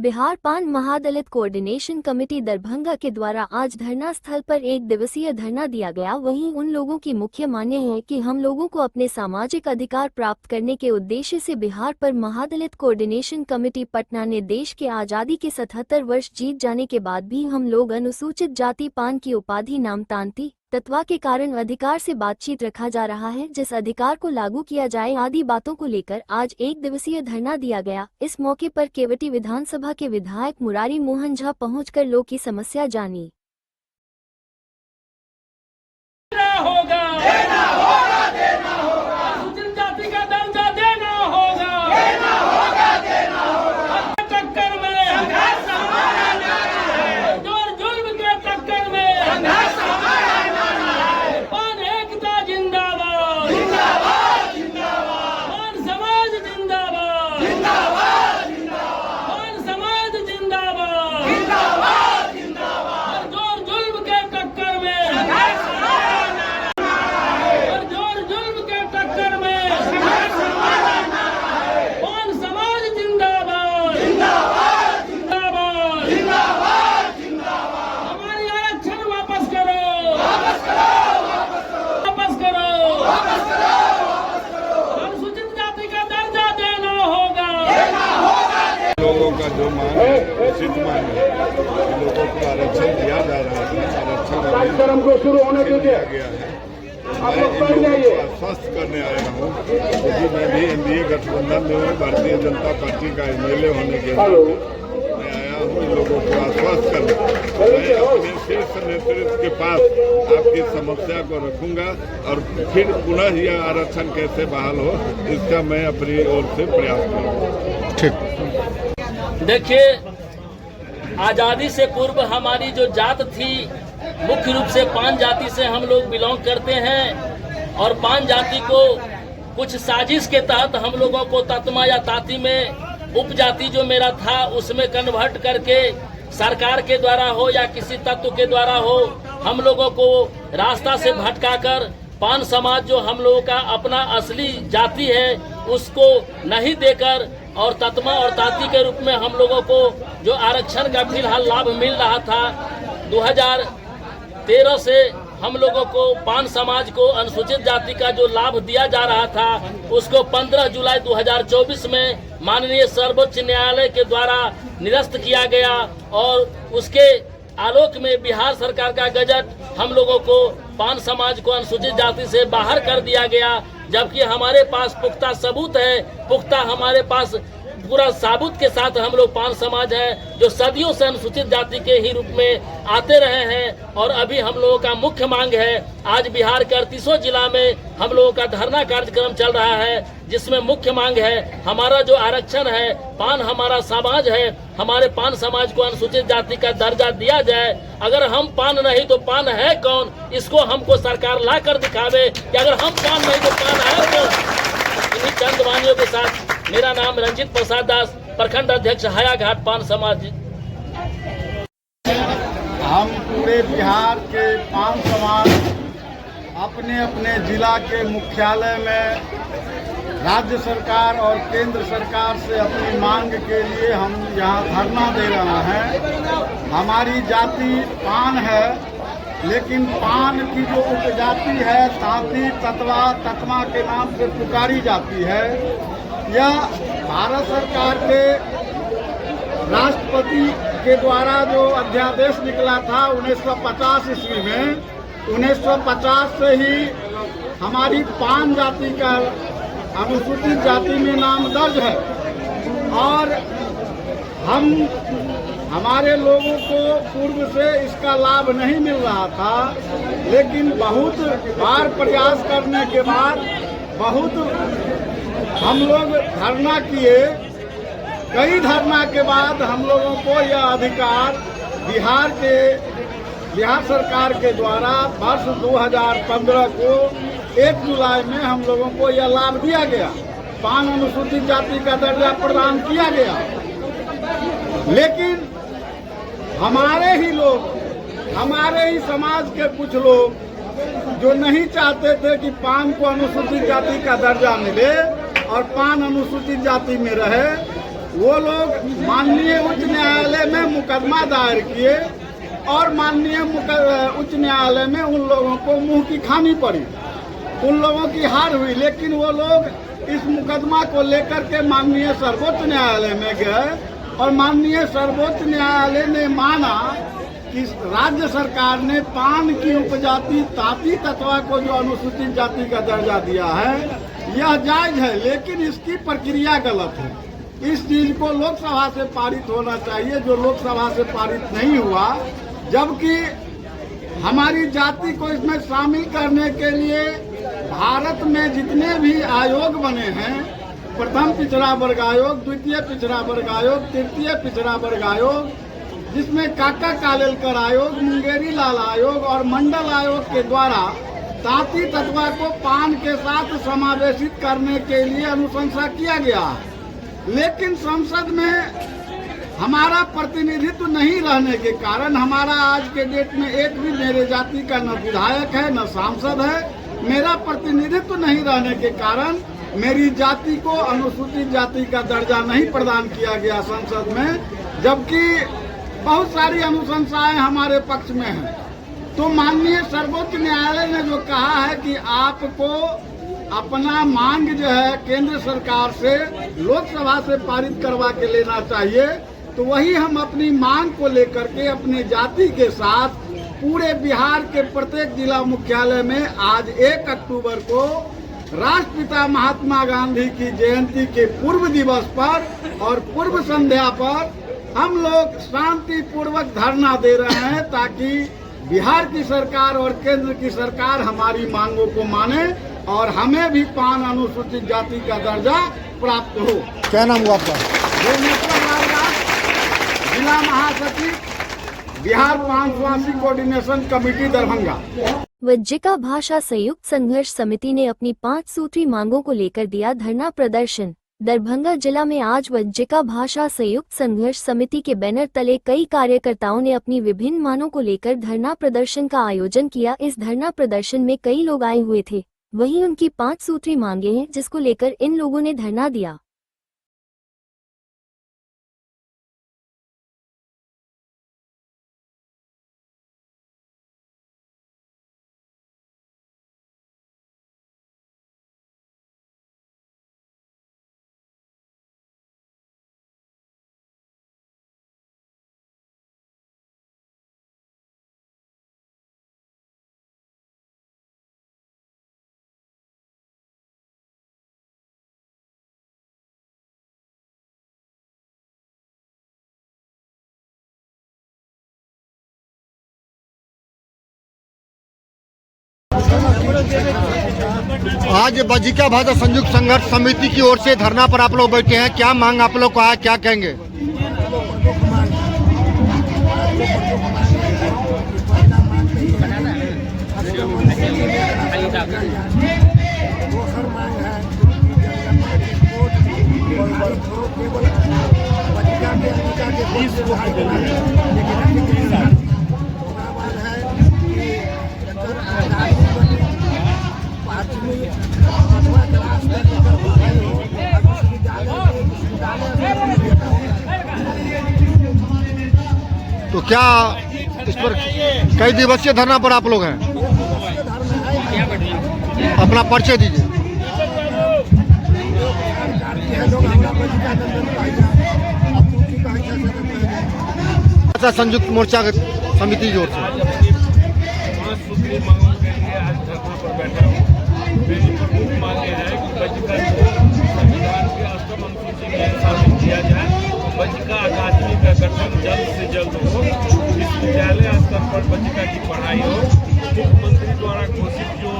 बिहार पान महादलित coordination committee Darbhanga के द्वारा आज धरना स्थल पर 1 दिवसीय धरना दिया गया। वहीं उन लोगों की मुख्य मान्य है कि हम लोगों को अपने सामाजिक अधिकार प्राप्त करने के उद्देश्य से बिहार पर महादलित कोऑर्डिनेशन कमेटी पटना ने देश के आज़ादी के 77 वर्ष जीत जाने के बाद भी हम लोग अनुसूचित जाति पान की उपाधि नामतांती तत्वा के कारण अधिकार से बातचीत रखा जा रहा है, जिस अधिकार को लागू किया जाए आदि बातों को लेकर आज 1 दिवसीय धरना दिया गया। इस मौके पर केवटी विधानसभा के विधायक मुरारी मोहन झा पहुंचकर लोग की समस्या जानी। लोगों का जो मांग है उचित मांग है, लोगों को आरक्षण दिया जा रहा है। आरक्षण हमको शुरू होने के दिया गया है। मैं इन लोगों को आश्वस्त करने आया हूँ क्योंकि मैं भी एनडीए गठबंधन में भारतीय जनता पार्टी का एमएलए होने के नाते मैं आया हूँ इन लोगों को आश्वस्त करने। मैं अपने शीर्ष नेतृत्व के पास आपकी समस्या को रखूंगा और फिर पुनः यह आरक्षण कैसे बहाल हो इसका मैं अपनी ओर से प्रयास करूँगा। ठीक। देखिए, आज़ादी से पूर्व हमारी जो जात थी मुख्य रूप से पान जाति से हम लोग बिलोंग करते हैं और पान जाति को कुछ साजिश के तहत हम लोगों को तत्मा या ताती में उपजाति जो मेरा था उसमें कन्वर्ट करके सरकार के द्वारा हो या किसी तत्व के द्वारा हो हम लोगों को रास्ता से भटकाकर पान समाज जो हम लोगों का अपना असली जाति है उसको नहीं देकर और तत्मा और ताती के रूप में हम लोगों को जो आरक्षण का फिलहाल लाभ मिल रहा था 2013 से हम लोगों को पान समाज को अनुसूचित जाति का जो लाभ दिया जा रहा था उसको 15 जुलाई 2024 में माननीय सर्वोच्च न्यायालय के द्वारा निरस्त किया गया और उसके आलोक में बिहार सरकार का गजट हम लोगों को पान समाज को अनुसूचित जाति से बाहर कर दिया गया, जबकि हमारे पास पुख्ता सबूत है, पुख्ता हमारे पास पूरा साबुत के साथ हम लोग पान समाज है जो सदियों से अनुसूचित जाति के ही रूप में आते रहे हैं। और अभी हम लोगों का मुख्य मांग है, आज बिहार के 38 जिला में हम लोगों का धरना कार्यक्रम चल रहा है जिसमें मुख्य मांग है हमारा जो आरक्षण है, पान हमारा समाज है, हमारे पान समाज को अनुसूचित जाति का दर्जा दिया जाए। अगर हम पान नहीं तो पान है कौन, इसको हमको सरकार ला कर दिखावे कि अगर हम पान नहीं तो पान है कौन। इन्हीं चंद वाणियों के साथ मेरा नाम रंजित प्रसाद दास, प्रखंड अध्यक्ष हायाघाट पान समाज। हम पूरे बिहार के पान समाज अपने अपने जिला के मुख्यालय में राज्य सरकार और केंद्र सरकार से अपनी मांग के लिए हम यहाँ धरना दे रहे हैं। हमारी जाति पान है, लेकिन पान की जो उपजाति है तांती तत्वा तत्मा के नाम से पुकारी जाती है। यह भारत सरकार के राष्ट्रपति के द्वारा जो अध्यादेश निकला था 1950 ईस्वी में, 1950 से ही हमारी पान जाति का अनुसूचित जाति में नाम दर्ज है और हमारे लोगों को पूर्व से इसका लाभ नहीं मिल रहा था, लेकिन बहुत बार प्रयास करने के बाद हम लोग धरना किए। कई धरना के बाद हम लोगों को यह अधिकार बिहार सरकार के द्वारा वर्ष 2015 को 1 जुलाई में हम लोगों को यह लाभ दिया गया, पान अनुसूचित जाति का दर्जा प्रदान किया गया। लेकिन हमारे ही समाज के कुछ लोग जो नहीं चाहते थे कि पान को अनुसूचित जाति का दर्जा मिले और पान अनुसूचित जाति में रहे, वो लोग माननीय उच्च न्यायालय में मुकदमा दायर किए और माननीय उच्च न्यायालय में उन लोगों को मुंह की खानी पड़ी, उन लोगों की हार हुई। लेकिन वो लोग इस मुकदमा को लेकर के माननीय सर्वोच्च न्यायालय में गए और माननीय सर्वोच्च न्यायालय ने माना कि राज्य सरकार ने पान की उपजाति ताती तत्वा को जो अनुसूचित जाति का दर्जा दिया है यह जायज है, लेकिन इसकी प्रक्रिया गलत है। इस चीज को लोकसभा से पारित होना चाहिए, जो लोकसभा से पारित नहीं हुआ। जबकि हमारी जाति को इसमें शामिल करने के लिए भारत में जितने भी आयोग बने हैं, प्रथम पिछड़ा वर्ग आयोग, द्वितीय पिछड़ा वर्ग आयोग, तृतीय पिछड़ा वर्ग आयोग, जिसमें काका कालेलकर आयोग, मुंगेरी लाल आयोग और मंडल आयोग के द्वारा ताती तत्वा को पान के साथ समावेशित करने के लिए अनुशंसा किया गया। लेकिन संसद में हमारा प्रतिनिधित्व नहीं रहने के कारण, हमारा आज के डेट में एक भी मेरे जाति का न विधायक है न सांसद है, मेरा प्रतिनिधित्व नहीं रहने के कारण मेरी जाति को अनुसूचित जाति का दर्जा नहीं प्रदान किया गया संसद में। जबकि बहुत सारी अनुशंसाएं हमारे पक्ष में हैं। तो माननीय सर्वोच्च न्यायालय ने जो कहा है कि आपको अपना मांग जो है केंद्र सरकार से लोकसभा से पारित करवा के लेना चाहिए, तो वही हम अपनी मांग को लेकर के अपनी जाति के साथ पूरे बिहार के प्रत्येक जिला मुख्यालय में आज 1 अक्टूबर को राष्ट्रपिता महात्मा गांधी की जयंती के पूर्व दिवस पर और पूर्व संध्या पर हम लोग शांतिपूर्वक धरना दे रहे हैं, ताकि बिहार की सरकार और केंद्र की सरकार हमारी मांगों को माने और हमें भी पान अनुसूचित जाति का दर्जा प्राप्त हो। क्या नाम हुआ आपका? जिला महासचिव, बिहार पान स्वास्थ्य कोऑर्डिनेशन कमेटी दरभंगा। वज्जिका भाषा संयुक्त संघर्ष समिति ने अपनी 5 सूत्री मांगों को लेकर दिया धरना प्रदर्शन। दरभंगा जिला में आज वज्जिका भाषा संयुक्त संघर्ष समिति के बैनर तले कई कार्यकर्ताओं ने अपनी विभिन्न मांगों को लेकर धरना प्रदर्शन का आयोजन किया। इस धरना प्रदर्शन में कई लोग आए हुए थे, वहीं उनकी 5 सूत्री मांगे हैं जिसको लेकर इन लोगों ने धरना दिया। आज वज्जिका भाषा संयुक्त संघर्ष समिति की ओर से धरना पर आप लोग बैठे हैं, क्या मांग आप लोग को है, क्या कहेंगे? तो क्या इस पर कई दिवसीय धरना पर आप लोग हैं? अपना परिचय दीजिए। संयुक्त मोर्चा समिति की ओर से 5 सूत्री मांगों के लिए आज धरना पर बैठा हूँ। मेरी प्रमुख मांगे हैं कि वज्जिका को संविधान के 8वें अनुसूची में शामिल किया जाए, वज्जिका अकादमी का गठन जल्द से जल्द हो, विश्वविद्यालय स्तर पर वज्जिका की पढ़ाई हो, मुख्यमंत्री द्वारा घोषित जो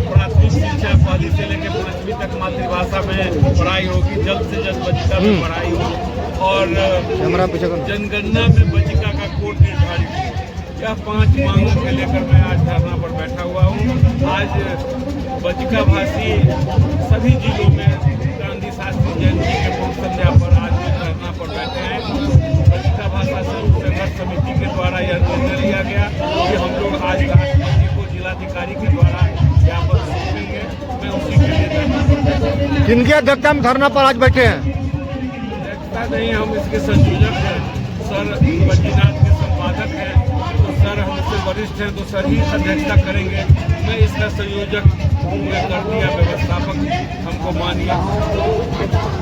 प्राथमिक शिक्षा 1 से लेकर 5वीं तक मातृभाषा में पढ़ाई होगी, जल्द से जल्द वज्जिका में पढ़ाई हो और जनगणना में वज्जिका का कोड निर्धारित हो। यह 5 मांगों के लेकर मैं आज धरना पर बैठा हुआ हूँ। आज वज्जिका भाषी सभी जिलों में गांधी शास्त्री जयंती के पूर्व संध्या पर आज धरना पर बैठे हैं। वज्जिका भाषा संघर्ष समिति के द्वारा यह निर्णय लिया गया कि हम लोग आज राष्ट्रपति को जिलाधिकारी के द्वारा ज्ञापन सौंपेंगे। मैं उसी के लिए धरना पर बैठा हूँ। किनके अध्यक्षता में धरना पर आज बैठे हैं? नहीं, हम इसके संयोजक हैं, सर बद्रीनाथ के संपादक हैं, तो सर हमसे वरिष्ठ हैं तो सर ही अध्यक्षता करेंगे। मैं इसका संयोजक कर दिया, व्यवस्थापक हमको मानिए।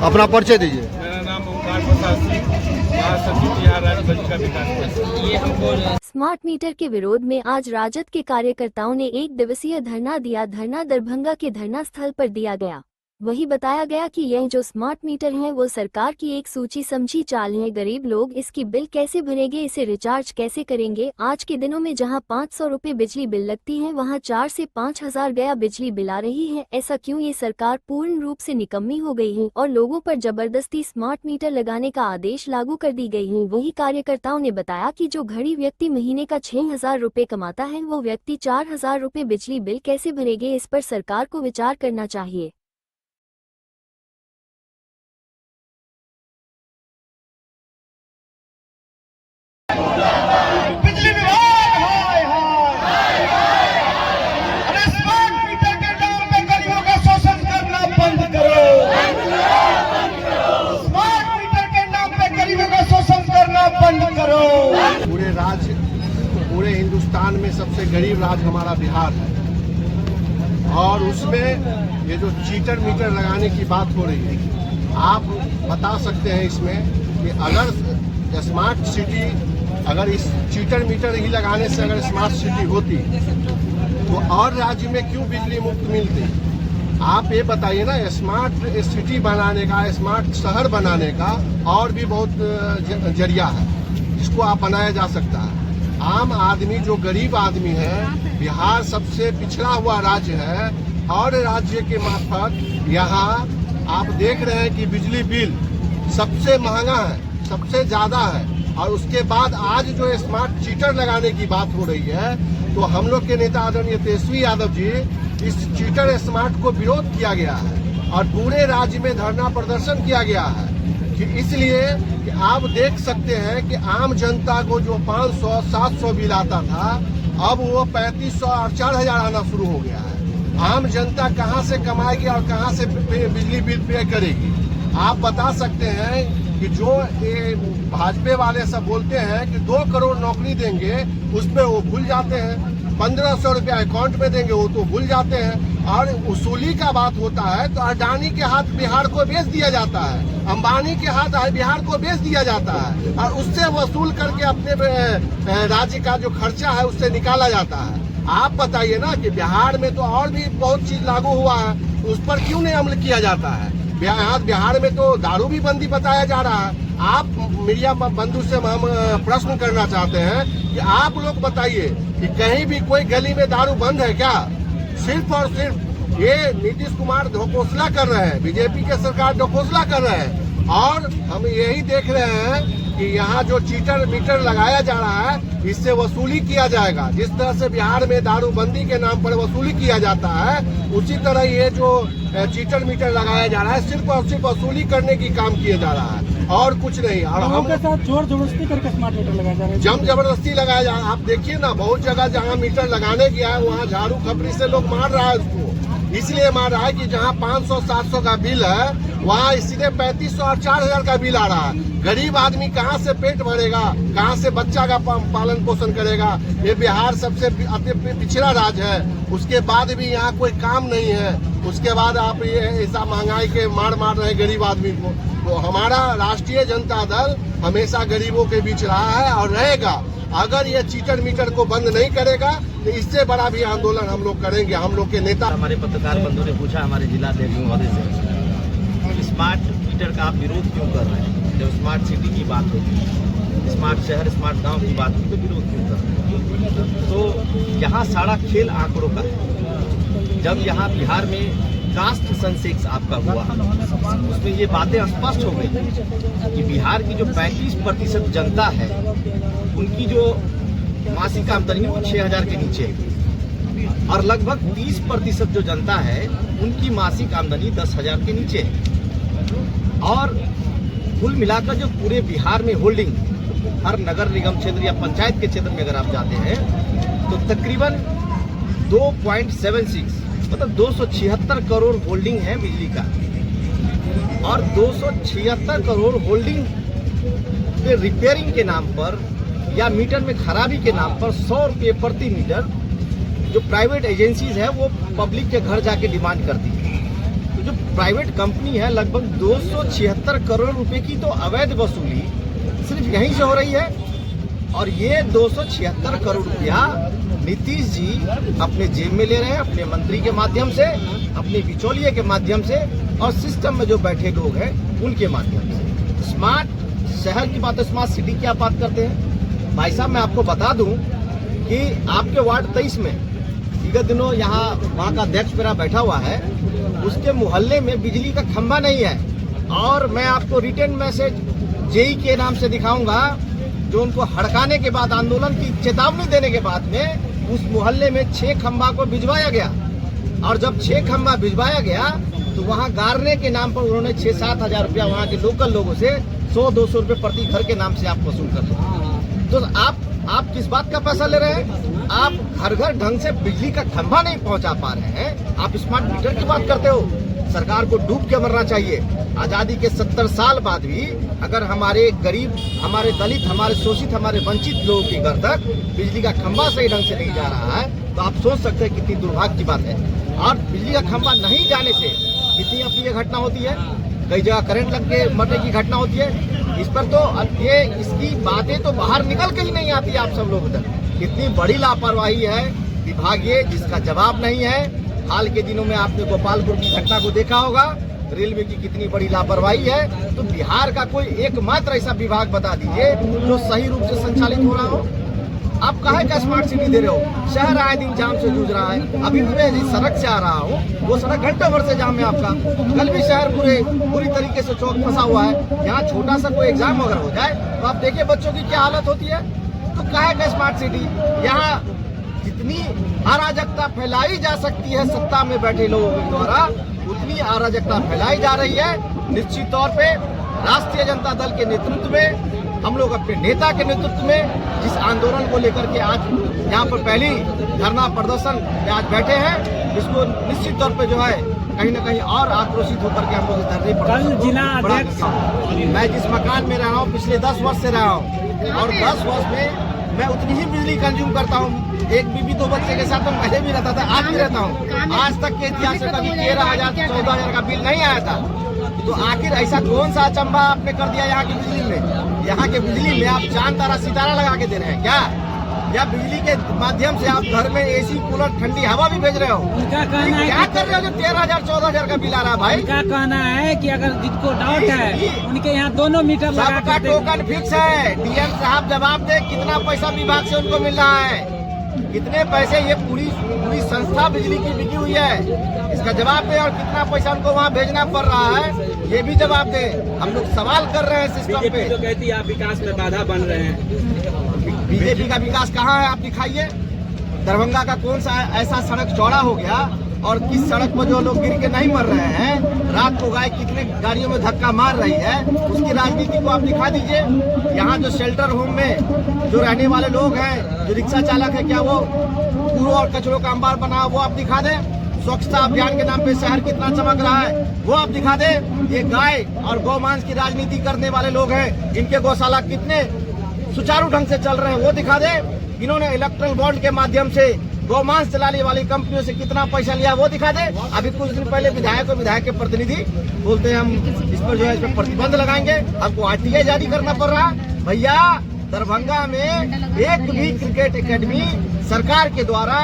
अपना परिचय दीजिए। मेरा नाम ओंकार प्रसाद सिंह, महासचिव बिहार राज्य बंद का विकास। ये हमको स्मार्ट मीटर के विरोध में आज राजद के कार्यकर्ताओं ने 1 दिवसीय धरना दिया। धरना दरभंगा के धरना स्थल पर दिया गया। वही बताया गया कि यह जो स्मार्ट मीटर है वो सरकार की एक सोची समझी चाल है। गरीब लोग इसकी बिल कैसे भरेंगे, इसे रिचार्ज कैसे करेंगे। आज के दिनों में जहां 500 रुपए बिजली बिल लगती है वहां 4 से 5 हजार गया बिजली बिल आ रही है। ऐसा क्यों? ये सरकार पूर्ण रूप से निकम्मी हो गई है और लोगों पर जबरदस्ती स्मार्ट मीटर लगाने का आदेश लागू कर दी गई है। वही कार्यकर्ताओं ने बताया कि जो घड़ी व्यक्ति महीने का 6,000 रुपए कमाता है वो व्यक्ति 4,000 रुपए बिजली बिल कैसे भरेंगे, इस पर सरकार को विचार करना चाहिए। बिजली विभाग हाय हाय, अरे स्मार्ट मीटर के नाम पे गरीबों का शोषण करना बंद करो। स्मार्ट मीटर के नाम पे गरीबों का शोषण करना बंद करो। पूरे राज्य, पूरे हिंदुस्तान में सबसे गरीब राज्य हमारा बिहार है, और उसमें ये जो चीटर मीटर लगाने की बात हो रही है, आप बता सकते हैं इसमें कि अगर स्मार्ट सिटी, अगर इस चीटर मीटर ही लगाने से अगर स्मार्ट सिटी होती तो और राज्य में क्यों बिजली मुफ्त मिलती? आप ये बताइए ना। स्मार्ट सिटी बनाने का, स्मार्ट शहर बनाने का और भी बहुत जरिया है जिसको आप बनाया जा सकता है। आम आदमी, जो गरीब आदमी है, बिहार सबसे पिछड़ा हुआ राज्य है और राज्य के मार्फत यहाँ आप देख रहे हैं कि बिजली बिल सबसे महंगा है, सबसे ज्यादा है। और उसके बाद आज जो स्मार्ट चीटर लगाने की बात हो रही है, तो हम लोग के नेता आदरणीय तेजस्वी यादव जी, इस चीटर स्मार्ट को विरोध किया गया है और पूरे राज्य में धरना प्रदर्शन किया गया है कि इसलिए कि आप देख सकते हैं कि आम जनता को जो 500-700 बिल आता था, अब वो 3500 और 4,000 आना शुरू हो गया है। आम जनता कहाँ से कमाएगी और कहाँ से बिजली बिल पे करेगी? आप बता सकते हैं कि जो ये भाजपा वाले सब बोलते हैं कि 2 करोड़ नौकरी देंगे, उसमें वो भूल जाते हैं। 1,500 रुपया अकाउंट में देंगे, वो तो भूल जाते हैं। और वसूली का बात होता है तो अडानी के हाथ बिहार को बेच दिया जाता है, अंबानी के हाथ बिहार को बेच दिया जाता है और उससे वसूल करके अपने राज्य का जो खर्चा है उससे निकाला जाता है। आप बताइए ना कि बिहार में तो और भी बहुत चीज लागू हुआ है, उस पर क्यों नहीं अमल किया जाता है? बिहार में तो दारू भी बंदी बताया जा रहा है। आप मीडिया बंधु से हम प्रश्न करना चाहते हैं कि आप लोग बताइए कि कहीं भी कोई गली में दारू बंद है क्या? सिर्फ और सिर्फ ये नीतीश कुमार ढकोसला कर रहे हैं, बीजेपी के सरकार ढकोसला कर रहे हैं। और हम यही देख रहे हैं कि यहाँ जो चीटर मीटर लगाया जा रहा है, इससे वसूली किया जाएगा। जिस तरह से बिहार में दारूबंदी के नाम पर वसूली किया जाता है, उसी तरह ये जो चीटर मीटर लगाया जा रहा है, सिर्फ और सिर्फ वसूली करने की काम किया जा रहा है और कुछ नहीं। और हम के साथ जोर जबरदस्ती करके स्मार्ट मीटर लगाया जा रहा है, जम जबरदस्ती लगाया जा रहा है। आप देखिए ना, बहुत जगह जहाँ मीटर लगाने गया है वहाँ झाड़ू खपरी से लोग मार रहा है उसको। इसलिए मार रहा है कि जहाँ 500-700 का बिल है, वहाँ सीधे 3500 और 4,000 का बिल आ रहा है। गरीब आदमी कहाँ से पेट भरेगा, कहाँ से बच्चा का पालन पोषण करेगा? ये बिहार सबसे पिछड़ा राज्य है, उसके बाद भी यहाँ कोई काम नहीं है। उसके बाद आप ये ऐसा महंगाई के मार रहे हैं गरीब आदमी को। तो हमारा राष्ट्रीय जनता दल हमेशा गरीबों के बीच रहा है और रहेगा। अगर ये चीटर मीटर को बंद नहीं करेगा तो इससे बड़ा भी आंदोलन हम लोग करेंगे। हम लोग के नेता, हमारे पत्रकार बंधु ने पूछा हमारे जिला अध्यक्ष महोदय से, स्मार्ट मीटर का आप विरोध क्यों कर रहे हैं? जब स्मार्ट सिटी की बात होगी, स्मार्ट शहर, स्मार्ट गांव की बात होगी, तो विरोध क्यों कर रहे हैं? तो यहाँ सारा खेल आंकड़ों का है। जब यहाँ बिहार में कास्ट सेंसेक्स आपका हुआ, उसमें ये बातें स्पष्ट हो गई कि बिहार की जो 35% जनता है, उनकी जो मासिक आमदनी है वो 6,000 के नीचे है और लगभग 30% जो जनता है उनकी मासिक आमदनी 10,000 के नीचे है। और कुल मिलाकर जो पूरे बिहार में होल्डिंग, हर नगर निगम क्षेत्र या पंचायत के क्षेत्र में अगर आप जाते हैं तो तकरीबन 2.76 मतलब 276 करोड़ होल्डिंग है बिजली का। और 276 करोड़ होल्डिंग पे रिपेयरिंग के नाम पर या मीटर में खराबी के नाम पर 100 रुपये प्रति मीटर जो प्राइवेट एजेंसीज है वो पब्लिक के घर जाके डिमांड करती है। तो जो प्राइवेट कंपनी है लगभग 276 करोड़ रुपए की तो अवैध वसूली सिर्फ यहीं से हो रही है। और ये 276 करोड़ रुपया नीतीश जी अपने जेब में ले रहे हैं, अपने मंत्री के माध्यम से, अपने बिचौलिए के माध्यम से और सिस्टम में जो बैठे लोग हैं उनके माध्यम से। स्मार्ट शहर की बात, स्मार्ट सिटी की आप बात करते हैं। भाई साहब मैं आपको बता दूं कि आपके वार्ड 23 में विगत दिनों यहाँ वहाँ का अध्यक्ष मेरा बैठा हुआ है, उसके मोहल्ले में बिजली का खंभा नहीं है। और मैं आपको रिटर्न मैसेज जेई के नाम से दिखाऊंगा जो उनको हड़काने के बाद, आंदोलन की चेतावनी देने के बाद में उस मोहल्ले में 6 खंभा को भिजवाया गया। और जब 6 खंभा भिजवाया गया तो वहाँ गारने के नाम पर उन्होंने 6-7 हजार रुपया वहाँ के लोकल लोगों से 100-200 रुपये प्रति घर के नाम से आप वसूल कर रहे। तो आप किस बात का पैसा ले रहे हैं? आप घर घर ढंग से बिजली का खंभा नहीं पहुँचा पा रहे हैं, आप स्मार्ट मीटर की बात करते हो। सरकार को डूब के मरना चाहिए। आजादी के 70 साल बाद भी अगर हमारे गरीब, हमारे दलित, हमारे शोषित, हमारे वंचित लोगों के घर तक बिजली का खंभा सही ढंग से नहीं जा रहा है तो आप सोच सकते हैं कितनी दुर्भाग्य की बात है। और बिजली का खंभा नहीं जाने से कितनी अप्रिय घटना होती है, कई जगह करंट लग के मरने की घटना होती है। इस पर तो ये इसकी बातें तो बाहर निकल के ही नहीं आती आप सब लोगों तक। कितनी बड़ी लापरवाही है विभागीय, जिसका जवाब नहीं है। हाल के दिनों में आपने गोपालपुर की घटना को देखा होगा, रेलवे की कितनी बड़ी लापरवाही है। तो बिहार का कोई एकमात्र ऐसा विभाग बता दीजिए जो सही रूप से संचालित हो रहा हो। आप काहे का स्मार्ट सिटी दे रहे हो? शहर आए दिन जाम से जूझ रहा है। अभी भी मैं जिस सड़क से आ रहा हूँ वो सड़क घंटों भर से जाम है आपका। कल भी शहर पूरी तरीके से चौक फंसा हुआ है। यहाँ छोटा सा कोई एग्जाम अगर हो जाए तो आप देखिए बच्चों की क्या हालत होती है। तो काहे का स्मार्ट सिटी? यहाँ जितनी अराजकता फैलाई जा सकती है सत्ता में बैठे लोगों के द्वारा, उतनी अराजकता फैलाई जा रही है। निश्चित तौर पे राष्ट्रीय जनता दल के नेतृत्व में, हम लोग अपने नेता के नेतृत्व में जिस आंदोलन को लेकर के आज यहाँ पर पहली धरना प्रदर्शन में आज बैठे हैं, इसको निश्चित तौर पे जो है कहीं न कहीं और आक्रोशित होकर के हम लोग धरने पर। मैं जिस मकान में रहा हूँ पिछले 10 वर्ष से रहा हूँ और 10 वर्ष में मैं उतनी ही बिजली कंज्यूम करता हूँ। एक बीबी 2 बच्चे के साथ मैं पहले भी रहता था, आज भी रहता हूँ। आज तक के इतिहास में कभी 13,000-14,000 का बिल नहीं आया था। तो आखिर ऐसा कौन सा अचंभा आपने कर दिया यहाँ की बिजली में? यहाँ के बिजली में आप चांद तारा सितारा लगा के दे रहे हैं क्या? या बिजली के माध्यम से आप घर में एसी, कूलर, ठंडी हवा भी भेज रहे हो? क्या कर रहे हो जो 13,000-14,000 का बिल आ रहा है भाई? क्या कहना है कि अगर जिसको डाउट है उनके यहाँ दोनों मीटर लगा सबका टोकन फिक्स है। डीएम साहब जवाब दे कितना पैसा विभाग से उनको मिल रहा है, कितने पैसे ये पूरी संस्था बिजली की बिकी हुई है, इसका जवाब दे। और कितना पैसा उनको वहाँ भेजना पड़ रहा है ये भी जवाब दे। हम लोग सवाल कर रहे हैं सिस्टम पे। तो कहती है आप विकास में बाधा बन रहे हैं। बीजेपी का विकास कहाँ है आप दिखाइए। दरभंगा का कौन सा ऐसा सड़क चौड़ा हो गया और किस सड़क पर जो लोग गिर के नहीं मर रहे हैं, रात को गाय कितने गाड़ियों में धक्का मार रही है, उसकी राजनीति को आप दिखा दीजिए। यहाँ जो शेल्टर होम में जो रहने वाले लोग हैं, जो रिक्शा चालक है, क्या वो कूड़ों और कचरों का अंबार बना वो आप दिखा दें। स्वच्छता अभियान के नाम पे शहर कितना चमक रहा है वो आप दिखा दें। ये गाय और गौमांस की राजनीति करने वाले लोग हैं, इनके गौशाला कितने सुचारू ढंग से चल रहे हैं वो दिखा दें। इन्होंने इलेक्ट्रल बॉन्ड के माध्यम से गौमांस चलाने वाली कंपनियों से कितना पैसा लिया वो दिखा दे। अभी कुछ दिन पहले विधायक और विधायक के प्रतिनिधि बोलते हैं हम इस पर जो है इस पर प्रतिबंध लगाएंगे, आपको आरटीआई जारी करना पड़ रहा है। भैया दरभंगा में एक भी क्रिकेट एकेडमी सरकार के द्वारा,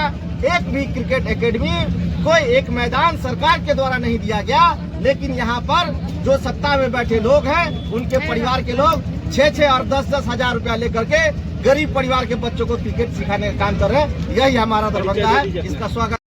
एक भी क्रिकेट एकेडमी, कोई एक मैदान सरकार के द्वारा नहीं दिया गया। लेकिन यहाँ पर जो सत्ता में बैठे लोग हैं उनके परिवार के लोग 6-6 और 10-10 हजार रुपया लेकर के गरीब परिवार के बच्चों को क्रिकेट सिखाने का काम कर रहे हैं। यही हमारा दरभंगा है, इसका स्वागत।